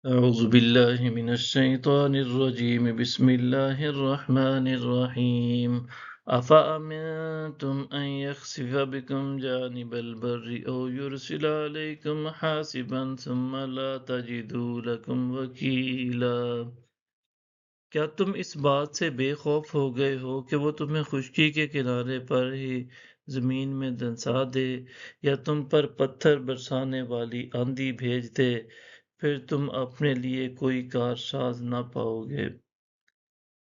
أعوذ بالله من الشيطان الرجيم بسم الله الرحمن الرحيم أفأمنتم أن يخسف بكم جانب البر أو يرسل عليكم حاسبا ثم لا تجدوا لكم وكيلا کیا تم اس بات سے بے خوف ہو گئے ہو کہ وہ تمہیں خشکی کے کنارے پر ہی زمین میں دنسا دے یا تم پر پتھر برسانے والی آندھی بھیج دے، پھر تم اپنے لیے کوئی کارساز نہ پاؤ گے۔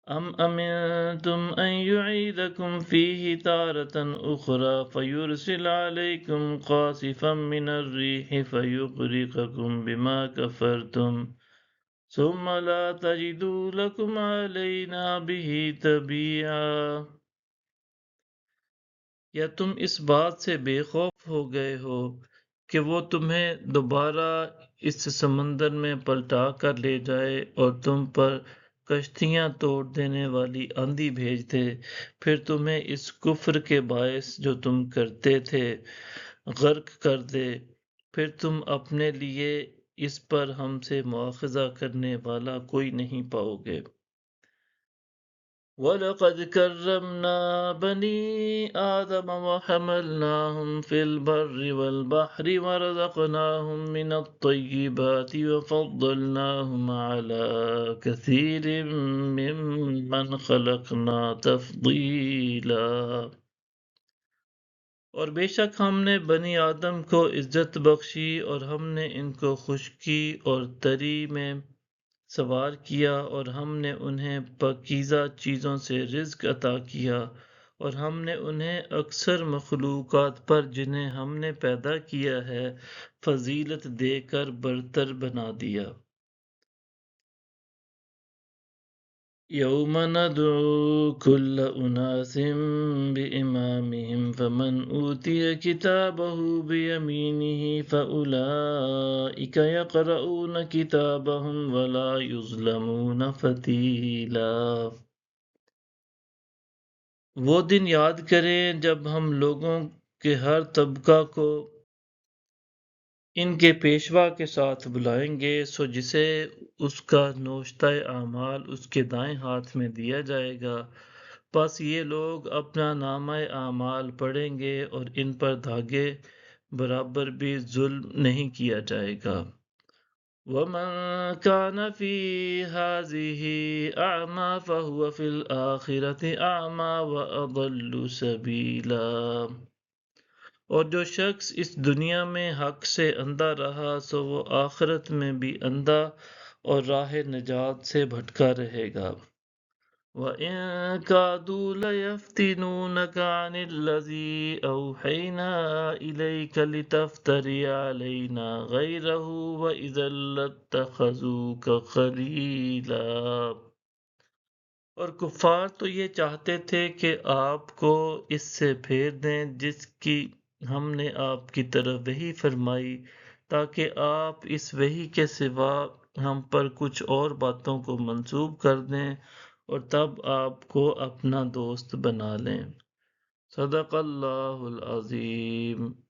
ام امنتم ان یعیدکم فیہ تارة اخرى فیرسل علیکم قاصفا من الریح فیغرقکم بما کفرتم ثم لا تجدوا لكم علينا به تبيعا۔ یا تم اس بات سے بے خوف ہو گئے ہو کہ وہ تمہیں دوبارہ اس سمندر میں پلٹا کر لے جائے اور تم پر کشتیاں توڑ دینے والی آندھی بھیج دے، پھر تمہیں اس کفر کے باعث جو تم کرتے تھے غرق کر دے، پھر تم اپنے لیے اس پر ہم سے مواخذہ کرنے والا کوئی نہیں پاؤ گے۔ وَلَقَدْ كَرَّمْنَا بَنِي آدَمَ وَحَمَلْنَاهُمْ فِي الْبَرِّ وَالْبَحْرِ وَرَزَقْنَاهُمْ مِنَ الطَّيِّبَاتِ وَفَضَّلْنَاهُمْ عَلَى كَثِيرٍ مِّمَّنْ خَلَقْنَا تَفْضِيلًا۔ اور بے شک ہم نے بنی آدم کو عزت بخشی اور ہم نے ان کو خشکی اور تری میں سوار کیا اور ہم نے انہیں پاکیزہ چیزوں سے رزق عطا کیا اور ہم نے انہیں اکثر مخلوقات پر جنہیں ہم نے پیدا کیا ہے فضیلت دے کر برتر بنا دیا۔ یوم ندعو کل اناس بامامہم فمن اوتی کتابہ بیمینہ فاولئک یقرؤون کتابہم ولا یظلمون فتیلا۔ وہ دن یاد کریں جب ہم لوگوں کے ہر طبقہ کو ان کے پیشوا کے ساتھ بلائیں گے، سو جسے اس کا نوشتہ اعمال اس کے دائیں ہاتھ میں دیا جائے گا، پس یہ لوگ اپنا نامہ اعمال پڑھیں گے اور ان پر دھاگے برابر بھی ظلم نہیں کیا جائے گا۔ وَمَن كَانَ فِي هَٰذِهِ أَعْمَىٰ فَهُوَ فِي الْآخِرَةِ أَعْمَىٰ وَأَضَلُّ سَبِيلًا۔ اور جو شخص اس دنیا میں حق سے اندھا رہا سو وہ آخرت میں بھی اندھا اور راہ نجات سے بھٹکا رہے گا۔ وَإِن كَادُوا لَيَفْتِنُونَكَ عَنِ الَّذِي أَوْحَيْنَا إِلَيْكَ لِتَفْتَرِيَ عَلَيْنَا غَيْرَهُ وَإِذًا لَاتَّخَذُوكَ خَلِيلًا۔ اور کفار تو یہ چاہتے تھے کہ آپ کو اس سے پھیر دیں جس کی ہم نے آپ کی طرف وحی فرمائی، تاکہ آپ اس وحی کے سوا ہم پر کچھ اور باتوں کو منسوب کر دیں اور تب آپ کو اپنا دوست بنا لیں۔ صدق اللہ العظیم۔